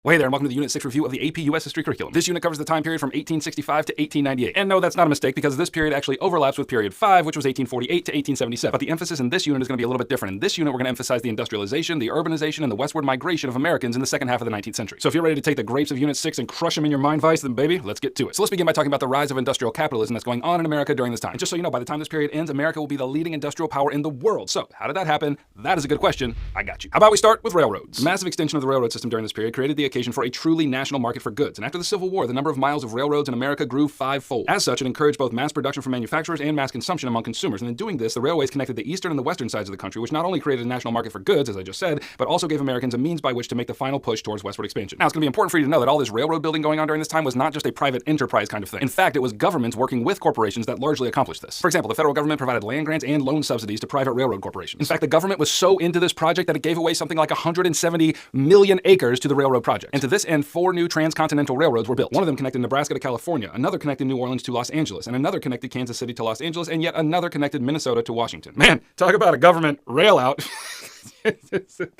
Well, hey there, and welcome to the Unit 6 review of the AP US History curriculum. This unit covers the time period from 1865 to 1898. And no, that's not a mistake, because this period actually overlaps with period 5, which was 1848 to 1877. But the emphasis in this unit is going to be a little bit different. In this unit, we're going to emphasize the industrialization, the urbanization, and the westward migration of Americans in the second half of the 19th century. So if you're ready to take the grapes of Unit 6 and crush them in your mind vice, then baby, let's get to it. So let's begin by talking about the rise of industrial capitalism that's going on in America during this time. And just so you know, by the time this period ends, America will be the leading industrial power in the world. So how did that happen? That is a good question. I got you. How about we start with railroads? The massive extension of the railroad system during this period created the occasion for a truly national market for goods, and after the Civil War, the number of miles of railroads in America grew fivefold. As such, it encouraged both mass production from manufacturers and mass consumption among consumers, and in doing this, the railways connected the eastern and the western sides of the country, which not only created a national market for goods, as I just said, but also gave Americans a means by which to make the final push towards westward expansion. Now, it's going to be important for you to know that all this railroad building going on during this time was not just a private enterprise kind of thing. In fact, it was governments working with corporations that largely accomplished this. For example, the federal government provided land grants and loan subsidies to private railroad corporations. In fact, the government was so into this project that it gave away something like 170 million acres to the railroad project. And to this end, 4 new transcontinental railroads were built. One of them connected Nebraska to California, another connected New Orleans to Los Angeles, and another connected Kansas City to Los Angeles, and yet another connected Minnesota to Washington. Man, talk about a government rail out.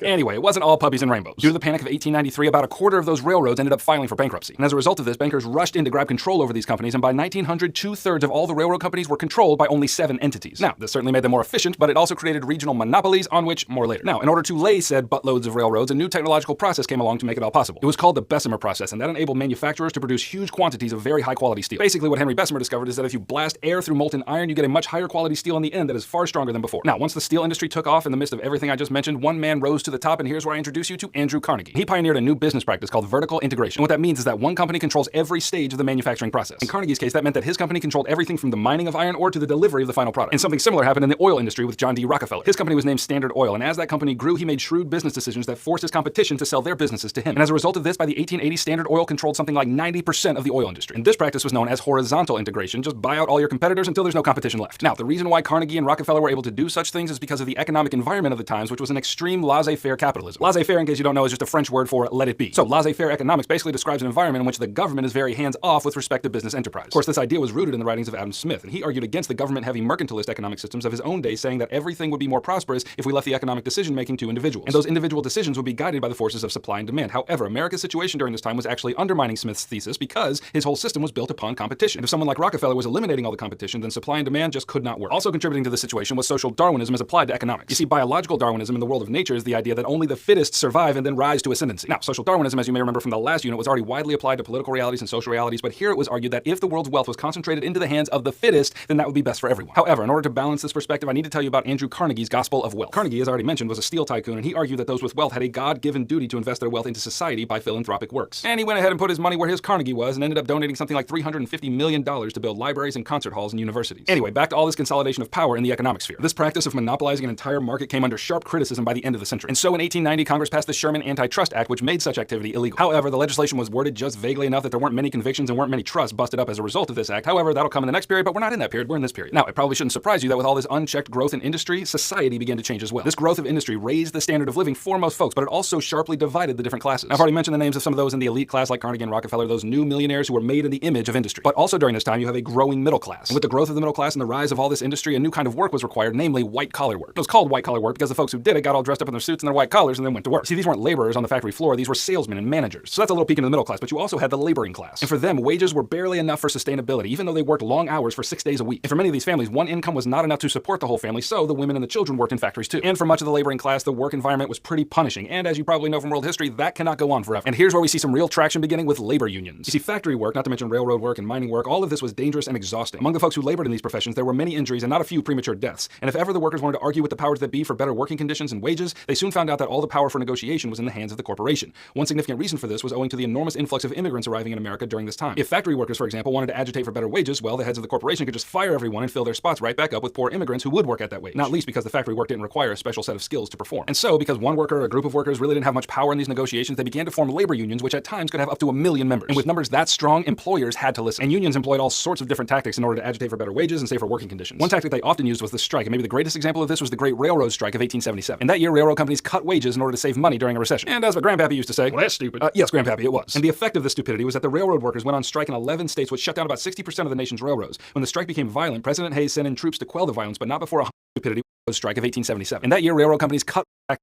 Anyway, it wasn't all puppies and rainbows. Due to the Panic of 1893, about a quarter of those railroads ended up filing for bankruptcy. And as a result of this, bankers rushed in to grab control over these companies, and by 1900, 2/3 of all the railroad companies were controlled by only 7 entities. Now, this certainly made them more efficient, but it also created regional monopolies, on which more later. Now, in order to lay said buttloads of railroads, a new technological process came along to make it all possible. It was called the Bessemer process, and that enabled manufacturers to produce huge quantities of very high-quality steel. Basically, what Henry Bessemer discovered is that if you blast air through molten iron, you get a much higher quality steel in the end that is far stronger than before. Now, once the steel industry took off in the midst of everything I just mentioned, one man rose to the top, and here's where I introduce you to Andrew Carnegie. He pioneered a new business practice called vertical integration. And what that means is that one company controls every stage of the manufacturing process. In Carnegie's case, that meant that his company controlled everything from the mining of iron ore to the delivery of the final product. And something similar happened in the oil industry with John D. Rockefeller. His company was named Standard Oil, and as that company grew, he made shrewd business decisions that forced his competition to sell their businesses to him. And as a result of this, by the 1880s, Standard Oil controlled something like 90% of the oil industry. And this practice was known as horizontal integration. Just buy out all your competitors until there's no competition left. Now, the reason why Carnegie and Rockefeller were able to do such things is because of the economic environment of the times, which was an extreme laissez-faire capitalism. Laissez-faire, in case you don't know, is just a French word for let it be. So laissez-faire economics basically describes an environment in which the government is very hands-off with respect to business enterprise. Of course, this idea was rooted in the writings of Adam Smith, and he argued against the government-heavy mercantilist economic systems of his own day, saying that everything would be more prosperous if we left the economic decision-making to individuals. And those individual decisions would be guided by the forces of supply and demand. However, America's situation during this time was actually undermining Smith's thesis because his whole system was built upon competition. And if someone like Rockefeller was eliminating all the competition, then supply and demand just could not work. Also contributing to the situation was social Darwinism as applied to economics. You see, biological Darwinism in the world of nature is the idea that only the fittest survive and then rise to ascendancy. Now, social Darwinism, as you may remember from the last unit, was already widely applied to political realities and social realities, but here it was argued that if the world's wealth was concentrated into the hands of the fittest, then that would be best for everyone. However, in order to balance this perspective, I need to tell you about Andrew Carnegie's gospel of wealth. Carnegie, as I already mentioned, was a steel tycoon, and he argued that those with wealth had a God-given duty to invest their wealth into society by philanthropic works. And he went ahead and put his money where his Carnegie was and ended up donating something like $350 million to build libraries and concert halls and universities. Anyway, back to all this consolidation of power in the economic sphere. This practice of monopolizing an entire market came under sharp criticism by the end of the century. And so in 1890, Congress passed the Sherman Antitrust Act, which made such activity illegal. However, the legislation was worded just vaguely enough that there weren't many convictions and weren't many trusts busted up as a result of this act. However, that'll come in the next period, but we're not in that period, we're in this period. Now, it probably shouldn't surprise you that with all this unchecked growth in industry, society began to change as well. This growth of industry raised the standard of living for most folks, but it also sharply divided the different classes. Now, I've already mentioned the names of some of those in the elite class like Carnegie and Rockefeller, those new millionaires who were made in the image of industry. But also during this time, you have a growing middle class. And with the growth of the middle class and the rise of all this industry, a new kind of work was required, namely white-collar work. It was called white-collar work because the folks who did it got all dressed up in their suits and their white collars and then went to work. See, these weren't laborers on the factory floor, these were salesmen and managers. So that's a little peek into the middle class, but you also had the laboring class. And for them, wages were barely enough for sustainability, even though they worked long hours for 6 days a week. And for many of these families, one income was not enough to support the whole family, so the women and the children worked in factories too. And for much of the laboring class, the work environment was pretty punishing. And as you probably know from world history, that cannot go on forever. And here's where we see some real traction beginning with labor unions. You see, factory work, not to mention railroad work and mining work, all of this was dangerous and exhausting. Among the folks who labored in these professions, there were many injuries and not a few premature deaths. And if ever the workers wanted to argue with the powers that be for better working conditions and wages, they soon found out that all the power for negotiation was in the hands of the corporation. One significant reason for this was owing to the enormous influx of immigrants arriving in America during this time. If factory workers, for example, wanted to agitate for better wages, well, the heads of the corporation could just fire everyone and fill their spots right back up with poor immigrants who would work at that wage. Not least because the factory work didn't require a special set of skills to perform. And so, because one worker or a group of workers really didn't have much power in these negotiations, they began to form labor unions, which at times could have up to 1 million members. And with numbers that strong, employers had to listen. And unions employed all sorts of different tactics in order to agitate for better wages and safer working conditions. One tactic they often used was the strike, and maybe the greatest example of this was the Great Railroad Strike of 1877. In that year, railroad companies cut wages in order to save money during a recession. And as my grandpappy used to say, well, that's stupid. Yes, grandpappy, it was. And the effect of this stupidity was that the railroad workers went on strike in 11 states, which shut down about 60% of the nation's railroads. When the strike became violent, President Hayes sent in troops to quell the violence, but not before a stupidity strike of 1877. In that year, railroad companies cut back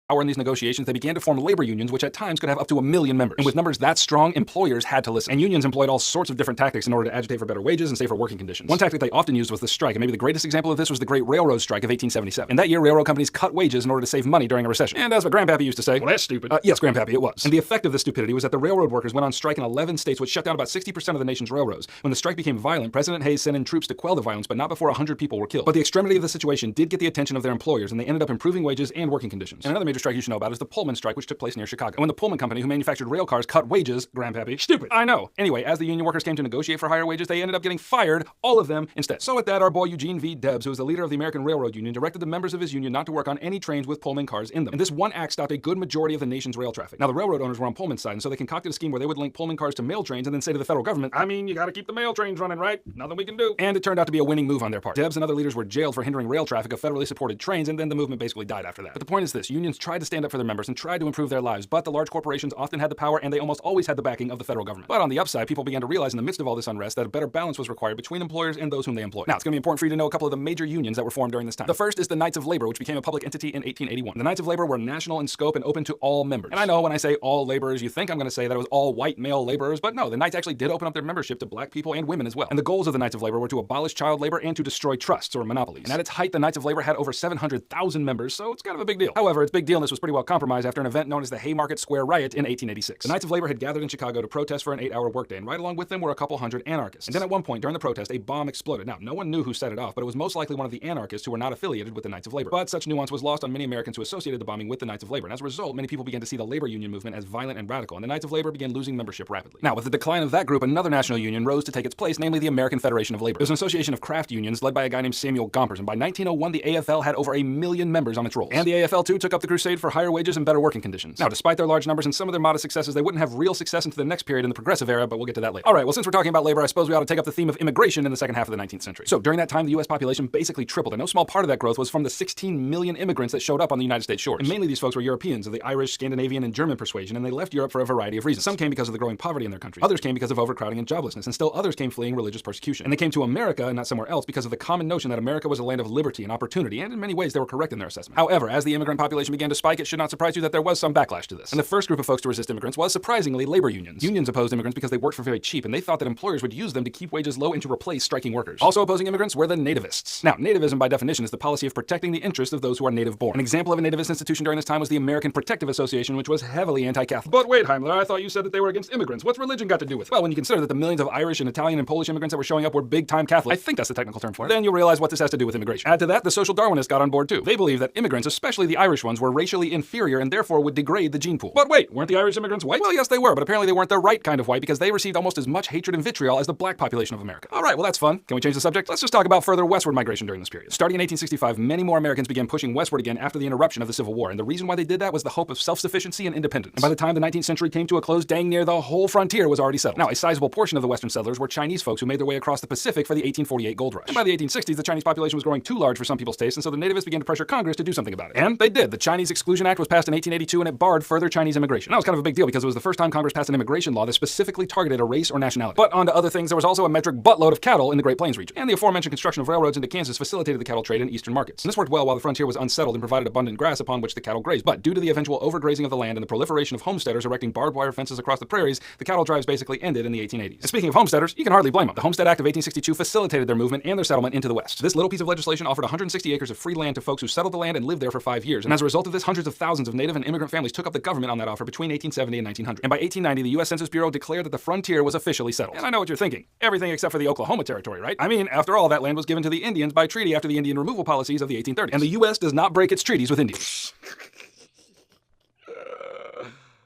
power in these negotiations, they began to form labor unions, which at times could have up to 1 million members. And with numbers that strong, employers had to listen. And unions employed all sorts of different tactics in order to agitate for better wages and safer working conditions. One tactic they often used was the strike, and maybe the greatest example of this was the Great Railroad Strike of 1877. In that year, railroad companies cut wages in order to save money during a recession. And as my grandpappy used to say, well, that's stupid. Yes, grandpappy, it was. And the effect of this stupidity was that the railroad workers went on strike in 11 states, which shut down about 60% of the nation's railroads. When the strike became violent, President Hayes sent in troops to quell the violence, but not before 100 people were killed. But the extremity of the situation did get the attention of their employers, and they ended up improving wages and working conditions. And another major strike you should know about is the Pullman strike, which took place near Chicago. And when the Pullman company, who manufactured rail cars, cut wages, grandpappy, stupid, I know. Anyway, as the union workers came to negotiate for higher wages, they ended up getting fired, all of them instead. So with that, our boy Eugene V. Debs, who was the leader of the American Railroad Union, directed the members of his union not to work on any trains with Pullman cars in them. And this one act stopped a good majority of the nation's rail traffic. Now, the railroad owners were on Pullman's side, and so they concocted a scheme where they would link Pullman cars to mail trains and then say to the federal government, I mean, you gotta keep the mail trains running, right? Nothing we can do. And it turned out to be a winning move on their part. Debs and other leaders were jailed for hindering rail traffic of federally supported trains, and then the movement basically died after that. But the point is this, unions tried to stand up for their members and tried to improve their lives, but the large corporations often had the power, and they almost always had the backing of the federal government. But on the upside, people began to realize in the midst of all this unrest that a better balance was required between employers and those whom they employed. Now, it's going to be important for you to know a couple of the major unions that were formed during this time. The first is the Knights of Labor, which became a public entity in 1881. The Knights of Labor were national in scope and open to all members. And I know when I say all laborers, you think I'm going to say that it was all white male laborers, but no, the Knights actually did open up their membership to black people and women as well. And the goals of the Knights of Labor were to abolish child labor and to destroy trusts or monopolies. And at its height, the Knights of Labor had over 700,000 members, so it's kind of a big deal. However, its big dealness was pretty well compromised after an event known as the Haymarket Square Riot in 1886. The Knights of Labor had gathered in Chicago to protest for an 8-hour workday, and right along with them were a couple hundred anarchists. And then at one point during the protest, a bomb exploded. Now, no one knew who set it off, but it was most likely one of the anarchists who were not affiliated with the Knights of Labor. But such nuance was lost on many Americans who associated the bombing with the Knights of Labor, and as a result, many people began to see the labor union movement as violent and radical, and the Knights of Labor began losing membership rapidly. Now, with the decline of that group, another national union rose to take its place, namely the American Federation of Labor. It was an association of craft unions led by a guy named Samuel Gompers, and by 1901, the AFL had over 1 million members on its rolls. And the AFL, too, took up the crusade for higher wages and better working conditions. Now, despite their large numbers and some of their modest successes, they wouldn't have real success into the next period in the Progressive era, but we'll get to that later. All right, well, since we're talking about labor, I suppose we ought to take up the theme of immigration in the second half of the 19th century. So, during that time, the U.S. population basically tripled, and no small part of that growth was from the 16 million immigrants that showed up on the United States shores. And mainly these folks were Europeans of the Irish, Scandinavian, and German persuasion, and they left Europe for a variety of reasons. Some came because of the growing poverty in their country. Others came because of overcrowding and joblessness, and still others came fleeing religious persecution. And they came to America and not somewhere else because of the common notion that America was a land of liberty and opportunity, and in many ways they were correct in their assessment. However, as the immigrant population began to spike, it should not surprise you that there was some backlash to this. And the first group of folks to resist immigrants was, surprisingly, labor unions. Unions opposed immigrants because they worked for very cheap, and they thought that employers would use them to keep wages low and to replace striking workers. Also opposing immigrants were the nativists. Now, nativism by definition is the policy of protecting the interests of those who are native born. An example of a nativist institution during this time was the American Protective Association, which was heavily anti-Catholic. But wait, Heimler, I thought you said that they were against immigrants. What's religion got to do with it? Well, when you consider that the millions of Irish and Italian and Polish immigrants that were showing up were big-time Catholics, I think that's the technical term for it, then you'll realize what this has to do with immigration. Add to that, the social Darwinists got on board too. They believed that immigrants, especially the Irish ones, were racially inferior and therefore would degrade the gene pool. But wait, weren't the Irish immigrants white? Well, yes, they were, but apparently they weren't the right kind of white because they received almost as much hatred and vitriol as the black population of America. All right, well, that's fun. Can we change the subject? Let's just talk about further westward migration during this period. Starting in 1865, many more Americans began pushing westward again after the interruption of the Civil War, and the reason why they did that was the hope of self-sufficiency and independence. And by the time the 19th century came to a close, dang near the whole frontier was already settled. Now, a sizable portion of the western settlers were Chinese folks who made their way across the Pacific for the 1848 gold rush. And by the 1860s, the Chinese population was growing too large for some people's taste, and so the nativists began to pressure Congress to do something about it. And they did. The Chinese Exclusion Act was passed in 1882, and it barred further Chinese immigration. That was kind of a big deal because it was the first time Congress passed an immigration law that specifically targeted a race or nationality. But on to other things, there was also a metric buttload of cattle in the Great Plains region. And the aforementioned construction of railroads into Kansas facilitated the cattle trade in eastern markets. And this worked well while the frontier was unsettled and provided abundant grass upon which the cattle grazed. But due to the eventual overgrazing of the land and the proliferation of homesteaders erecting barbed wire fences across the prairies, the cattle drives basically ended in the 1880s. And speaking of homesteaders, you can hardly blame them. The Homestead Act of 1862 facilitated their movement and their settlement into the West. This little piece of legislation offered 160 acres of free land to folks who settled the land and lived there for 5 years. And as a result of this, hundreds of thousands of native and immigrant families took up the government on that offer between 1870 and 1900. And by 1890, the U.S. Census Bureau declared that the frontier was officially settled. And I know what you're thinking. Everything except for the Oklahoma Territory, right? I mean, after all, that land was given to the Indians by treaty after the Indian removal policies of the 1830s. And the U.S. does not break its treaties with Indians.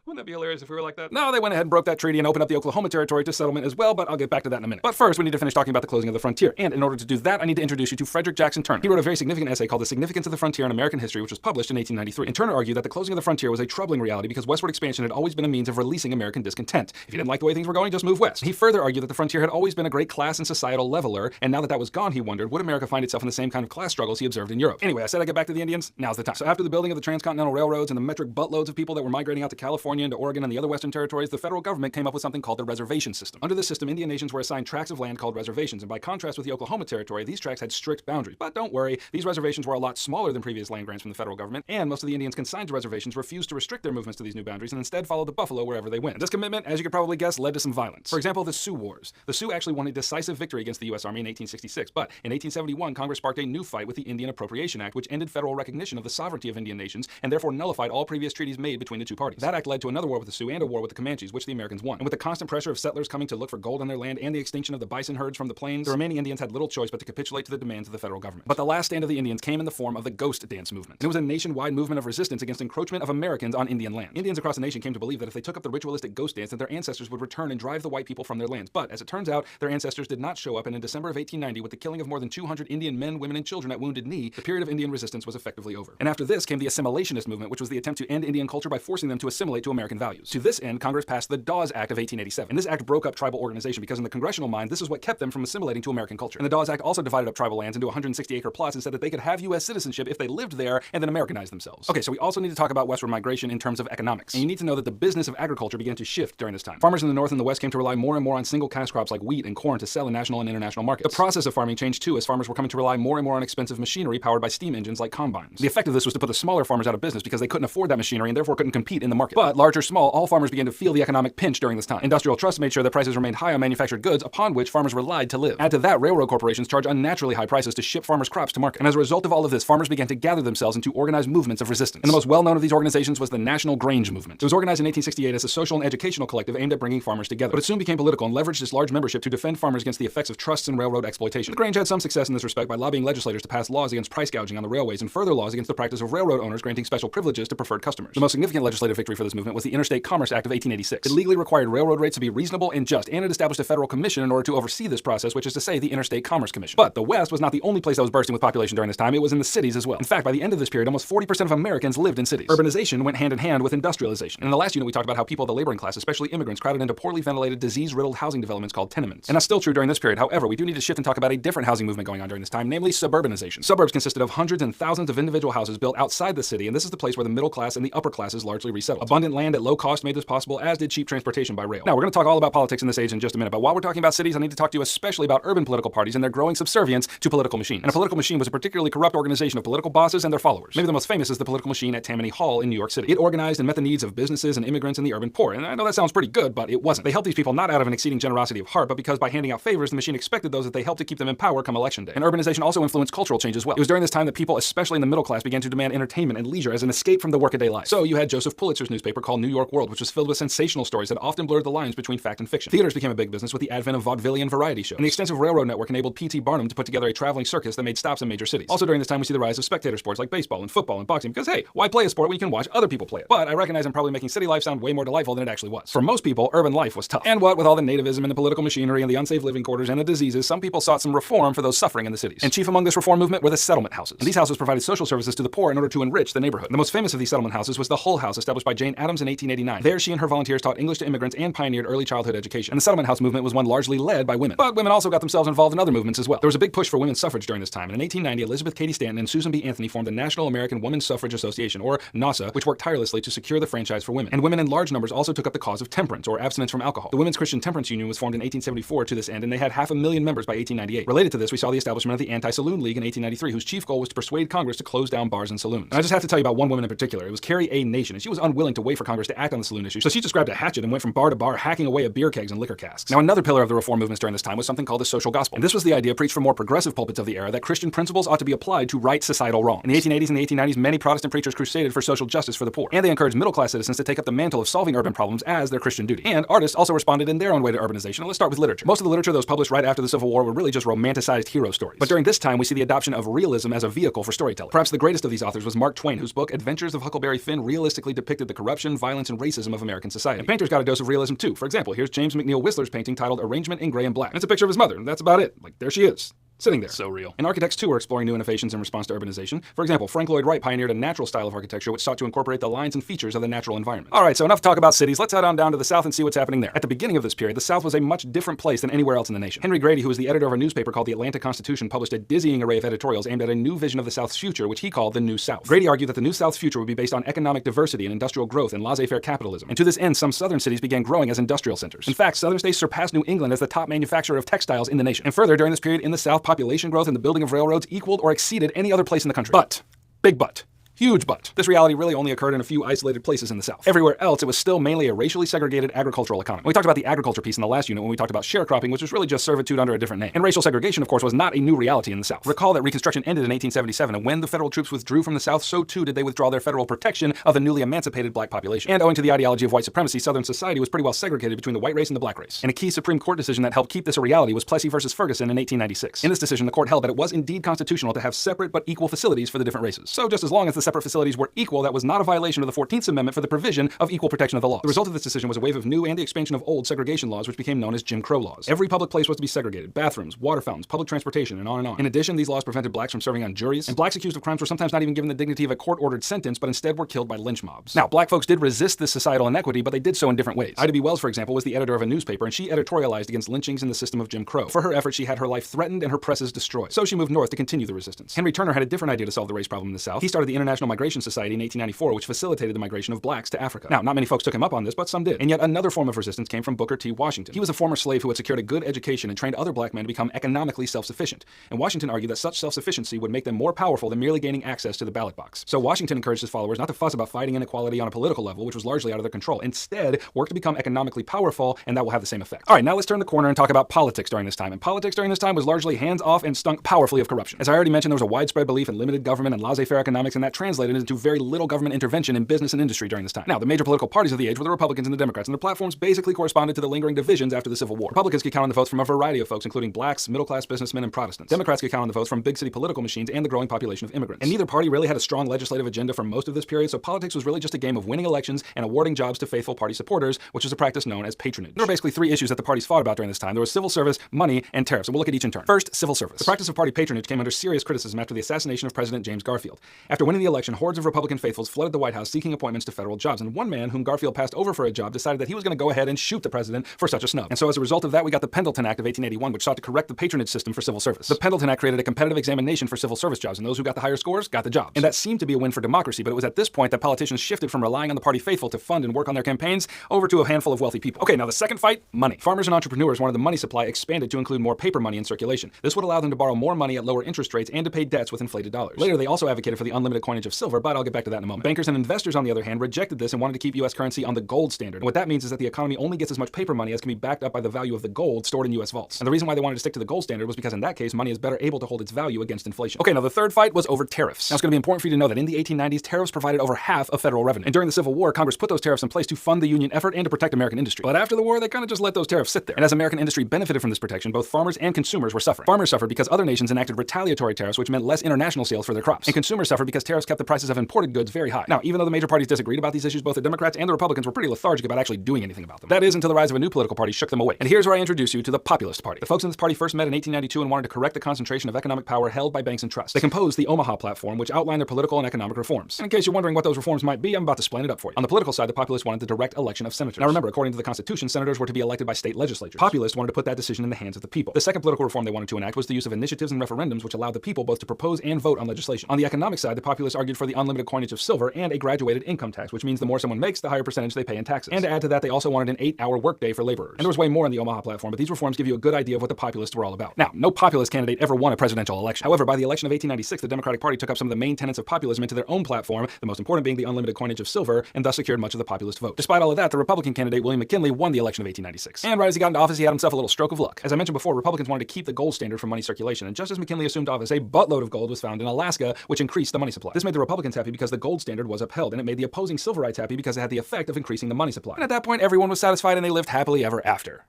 Wouldn't that be hilarious if we were like that? No, they went ahead and broke that treaty and opened up the Oklahoma Territory to settlement as well, but I'll get back to that in a minute. But first, we need to finish talking about the closing of the frontier. And in order to do that, I need to introduce you to Frederick Jackson Turner. He wrote a very significant essay called The Significance of the Frontier in American History, which was published in 1893. And Turner argued that the closing of the frontier was a troubling reality because westward expansion had always been a means of releasing American discontent. If you didn't like the way things were going, just move west. He further argued that the frontier had always been a great class and societal leveler, and now that that was gone, he wondered, would America find itself in the same kind of class struggles he observed in Europe? Anyway, I said I'd get back to the Indians. Now's the time. So after the building of the transcontinental railroads and the metric buttloads of people that were migrating out to California into Oregon and the other Western territories, the federal government came up with something called the reservation system. Under this system, Indian nations were assigned tracts of land called reservations, and by contrast with the Oklahoma Territory, these tracts had strict boundaries. But don't worry, these reservations were a lot smaller than previous land grants from the federal government, and most of the Indians consigned to reservations refused to restrict their movements to these new boundaries and instead followed the buffalo wherever they went. And this commitment, as you could probably guess, led to some violence. For example, the Sioux Wars. The Sioux actually won a decisive victory against the U.S. Army in 1866, but in 1871, Congress sparked a new fight with the Indian Appropriation Act, which ended federal recognition of the sovereignty of Indian nations and therefore nullified all previous treaties made between the two parties. That act led to another war with the Sioux and a war with the Comanches, which the Americans won. And with the constant pressure of settlers coming to look for gold on their land and the extinction of the bison herds from the plains, the remaining Indians had little choice but to capitulate to the demands of the federal government. But the last stand of the Indians came in the form of the Ghost Dance movement. And it was a nationwide movement of resistance against encroachment of Americans on Indian land. Indians across the nation came to believe that if they took up the ritualistic ghost dance, that their ancestors would return and drive the white people from their lands. But as it turns out, their ancestors did not show up, and in December of 1890, with the killing of more than 200 Indian men, women, and children at Wounded Knee, the period of Indian resistance was effectively over. And after this came the assimilationist movement, which was the attempt to end Indian culture by forcing them to assimilate to American values. To this end, Congress passed the Dawes Act of 1887. And this act broke up tribal organization because in the congressional mind, this is what kept them from assimilating to American culture. And the Dawes Act also divided up tribal lands into 160-acre plots and said that they could have U.S. citizenship if they lived there and then Americanized themselves. Okay, so we also need to talk about westward migration in terms of economics. And you need to know that the business of agriculture began to shift during this time. Farmers in the north and the west came to rely more and more on single cash crops like wheat and corn to sell in national and international markets. The process of farming changed too as farmers were coming to rely more and more on expensive machinery powered by steam engines like combines. The effect of this was to put the smaller farmers out of business because they couldn't afford that machinery and therefore couldn't compete in the market. But large or small, all farmers began to feel the economic pinch during this time. Industrial trusts made sure that prices remained high on manufactured goods upon which farmers relied to live. Add to that, railroad corporations charge unnaturally high prices to ship farmers' crops to market. And as a result of all of this, farmers began to gather themselves into organized movements of resistance. And the most well-known of these organizations was the National Grange Movement. It was organized in 1868 as a social and educational collective aimed at bringing farmers together. But it soon became political and leveraged its large membership to defend farmers against the effects of trusts and railroad exploitation. The Grange had some success in this respect by lobbying legislators to pass laws against price gouging on the railways and further laws against the practice of railroad owners granting special privileges to preferred customers. The most significant legislative victory for this movement was the Interstate Commerce Act of 1886. It legally required railroad rates to be reasonable and just, and it established a federal commission in order to oversee this process, which is to say the Interstate Commerce Commission. But the West was not the only place that was bursting with population during this time, it was in the cities as well. In fact, by the end of this period, almost 40% of Americans lived in cities. Urbanization went hand in hand with industrialization. And in the last unit, we talked about how people of the laboring class, especially immigrants, crowded into poorly ventilated, disease-riddled housing developments called tenements. And that's still true during this period. However, we do need to shift and talk about a different housing movement going on during this time, namely suburbanization. Suburbs consisted of hundreds and thousands of individual houses built outside the city, and this is the place where the middle class and the upper classes largely resettled. Abundant land at low cost made this possible, as did cheap transportation by rail. Now, we're going to talk all about politics in this age in just a minute, but while we're talking about cities, I need to talk to you especially about urban political parties and their growing subservience to political machines. And a political machine was a particularly corrupt organization of political bosses and their followers. Maybe the most famous is the political machine at Tammany Hall in New York City. It organized and met the needs of businesses and immigrants and the urban poor. And I know that sounds pretty good, but it wasn't. They helped these people not out of an exceeding generosity of heart, but because by handing out favors, the machine expected those that they helped to keep them in power come election day. And urbanization also influenced cultural change as well. It was during this time that people, especially in the middle class, began to demand entertainment and leisure as an escape from the workaday life. So you had Joseph Pulitzer's newspaper called New York World, which was filled with sensational stories that often blurred the lines between fact and fiction. Theaters became a big business with the advent of vaudevillian variety shows. And the extensive railroad network enabled P.T. Barnum to put together a traveling circus that made stops in major cities. Also during this time, we see the rise of spectator sports like baseball and football and boxing because, hey, why play a sport when you can watch other people play it? But I recognize I'm probably making city life sound way more delightful than it actually was. For most people, urban life was tough. And what with all the nativism and the political machinery and the unsafe living quarters and the diseases, some people sought some reform for those suffering in the cities. And chief among this reform movement were the settlement houses. And these houses provided social services to the poor in order to enrich the neighborhood. The most famous of these settlement houses was the Hull House, established by Jane Addams in 1889. There, she and her volunteers taught English to immigrants and pioneered early childhood education. And the settlement house movement was one largely led by women. But women also got themselves involved in other movements as well. There was a big push for women's suffrage during this time. And in 1890, Elizabeth Cady Stanton and Susan B. Anthony formed the National American Women's Suffrage Association, or NASA, which worked tirelessly to secure the franchise for women. And women in large numbers also took up the cause of temperance, or abstinence from alcohol. The Women's Christian Temperance Union was formed in 1874 to this end, and they had 500,000 members by 1898. Related to this, we saw the establishment of the Anti-Saloon League in 1893, whose chief goal was to persuade Congress to close down bars and saloons. And I just have to tell you about one woman in particular. It was Carrie A. Nation, and she was unwilling to wait for Congress to act on the saloon issue, so she just grabbed a hatchet and went from bar to bar, hacking away at beer kegs and liquor casks. Now, another pillar of the reform movements during this time was something called the social gospel. And this was the idea preached from more progressive pulpits of the era that Christian principles ought to be applied to right societal wrong. In the 1880s and the 1890s, many Protestant preachers crusaded for social justice for the poor, and they encouraged middle-class citizens to take up the mantle of solving urban problems as their Christian duty. And artists also responded in their own way to urbanization. And let's start with literature. Most of the literature that was published right after the Civil War were really just romanticized hero stories. But during this time, we see the adoption of realism as a vehicle for storytelling. Perhaps the greatest of these authors was Mark Twain, whose book Adventures of Huckleberry Finn realistically depicted the corruption, violence, and racism of American society. And painters got a dose of realism too. For example, here's James McNeill Whistler's painting titled Arrangement in Gray and Black. And it's a picture of his mother, and that's about it. Like, there she is. sitting there. So real. And architects too were exploring new innovations in response to urbanization. For example, Frank Lloyd Wright pioneered a natural style of architecture which sought to incorporate the lines and features of the natural environment. Alright, so enough talk about cities, let's head on down to the South and see what's happening there. At the beginning of this period, the South was a much different place than anywhere else in the nation. Henry Grady, who was the editor of a newspaper called the Atlanta Constitution, published a dizzying array of editorials aimed at a new vision of the South's future, which he called the New South. Grady argued that the New South's future would be based on economic diversity and industrial growth and laissez-faire capitalism. And to this end, some southern cities began growing as industrial centers. In fact, southern states surpassed New England as the top manufacturer of textiles in the nation. And further, during this period in the South, population growth and the building of railroads equaled or exceeded any other place in the country. But, big but, huge but, this reality really only occurred in a few isolated places in the South. Everywhere else, it was still mainly a racially segregated agricultural economy. We talked about the agriculture piece in the last unit when we talked about sharecropping, which was really just servitude under a different name. And racial segregation, of course, was not a new reality in the South. Recall that Reconstruction ended in 1877, and when the federal troops withdrew from the South, so too did they withdraw their federal protection of the newly emancipated black population. And owing to the ideology of white supremacy, Southern society was pretty well segregated between the white race and the black race. And a key Supreme Court decision that helped keep this a reality was Plessy versus Ferguson in 1896. In this decision, the court held that it was indeed constitutional to have separate but equal facilities for the different races. So just as long as the separate facilities were equal, that was not a violation of the 14th Amendment for the provision of equal protection of the law. The result of this decision was a wave of new and the expansion of old segregation laws, which became known as Jim Crow laws. Every public place was to be segregated: bathrooms, water fountains, public transportation, and on and on. In addition, these laws prevented blacks from serving on juries, and blacks accused of crimes were sometimes not even given the dignity of a court-ordered sentence, but instead were killed by lynch mobs. Now, black folks did resist this societal inequity, but they did so in different ways. Ida B. Wells, for example, was the editor of a newspaper, and she editorialized against lynchings in the system of Jim Crow. For her efforts, she had her life threatened and her presses destroyed. So she moved north to continue the resistance. Henry Turner had a different idea to solve the race problem in the South. He started the International Migration Society in 1894, which facilitated the migration of blacks to Africa. Now, not many folks took him up on this, but some did. And yet another form of resistance came from Booker T. Washington. He was a former slave who had secured a good education and trained other black men to become economically self-sufficient. And Washington argued that such self-sufficiency would make them more powerful than merely gaining access to the ballot box. So Washington encouraged his followers not to fuss about fighting inequality on a political level, which was largely out of their control. Instead, work to become economically powerful, and that will have the same effect. All right, now let's turn the corner and talk about politics during this time. And politics during this time was largely hands-off and stunk powerfully of corruption. As I already mentioned, there was a widespread belief in limited government and laissez-faire economics, and that translated into very little government intervention in business and industry during this time. Now, the major political parties of the age were the Republicans and the Democrats, and their platforms basically corresponded to the lingering divisions after the Civil War. Republicans could count on the votes from a variety of folks, including blacks, middle-class businessmen, and Protestants. Democrats could count on the votes from big city political machines and the growing population of immigrants. And neither party really had a strong legislative agenda for most of this period, so politics was really just a game of winning elections and awarding jobs to faithful party supporters, which is a practice known as patronage. There were basically three issues that the parties fought about during this time. There was civil service, money, and tariffs, and we'll look at each in turn. First, civil service. The practice of party patronage came under serious criticism after the assassination of President James Garfield. After winning the election, hordes of Republican faithfuls flooded the White House seeking appointments to federal jobs, and one man whom Garfield passed over for a job decided that he was going to go ahead and shoot the president for such a snub. And so as a result of that, we got the Pendleton Act of 1881, which sought to correct the patronage system for civil service. The Pendleton Act created a competitive examination for civil service jobs, and those who got the higher scores got the jobs. And that seemed to be a win for democracy, but it was at this point that politicians shifted from relying on the party faithful to fund and work on their campaigns over to a handful of wealthy people. Okay, now the second fight, money. Farmers and entrepreneurs wanted the money supply expanded to include more paper money in circulation. This would allow them to borrow more money at lower interest rates and to pay debts with inflated dollars. Later, they also advocated for the unlimited coinage of silver, but I'll get back to that in a moment. Bankers and investors, on the other hand, rejected this and wanted to keep U.S. currency on the gold standard. And what that means is that the economy only gets as much paper money as can be backed up by the value of the gold stored in U.S. vaults. And the reason why they wanted to stick to the gold standard was because in that case, money is better able to hold its value against inflation. Okay, now the third fight was over tariffs. Now it's going to be important for you to know that in the 1890s, tariffs provided over half of federal revenue. And during the Civil War, Congress put those tariffs in place to fund the Union effort and to protect American industry. But after the war, they kind of just let those tariffs sit there. And as American industry benefited from this protection, both farmers and consumers were suffering. Farmers suffered because other nations enacted retaliatory tariffs, which meant less international sales for their crops. And consumers suffered because tariffs kept the prices of imported goods very high. Now, even though the major parties disagreed about these issues, both the Democrats and the Republicans were pretty lethargic about actually doing anything about them. That is until the rise of a new political party shook them away. And here's where I introduce you to the Populist Party. The folks in this party first met in 1892 and wanted to correct the concentration of economic power held by banks and trusts. They composed the Omaha Platform, which outlined their political and economic reforms. And in case you're wondering what those reforms might be, I'm about to explain it up for you. On the political side, the Populists wanted the direct election of senators. Now remember, according to the Constitution, senators were to be elected by state legislatures. Populists wanted to put that decision in the hands of the people. The second political reform they wanted to enact was the use of initiatives and referendums, which allowed the people both to propose and vote on legislation. On the economic side, the Populists argued for the unlimited coinage of silver and a graduated income tax, which means the more someone makes, the higher percentage they pay in taxes. And to add to that, they also wanted an 8-hour workday for laborers. And there was way more in the Omaha Platform, but these reforms give you a good idea of what the Populists were all about. Now, no populist candidate ever won a presidential election. However, by the election of 1896, the Democratic Party took up some of the main tenets of populism into their own platform, the most important being the unlimited coinage of silver, and thus secured much of the populist vote. Despite all of that, the Republican candidate William McKinley won the election of 1896. And right as he got into office, he had himself a little stroke of luck. As I mentioned before, Republicans wanted to keep the gold standard for money circulation, and just as McKinley assumed office, a buttload of gold was found in Alaska, which increased the money supply. This made the Republicans happy because the gold standard was upheld, and it made the opposing Silverites happy because it had the effect of increasing the money supply. And at that point, everyone was satisfied and they lived happily ever after.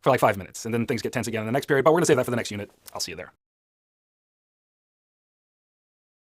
For like 5 minutes, and then things get tense again in the next period, but we're gonna save that for the next unit. I'll see you there.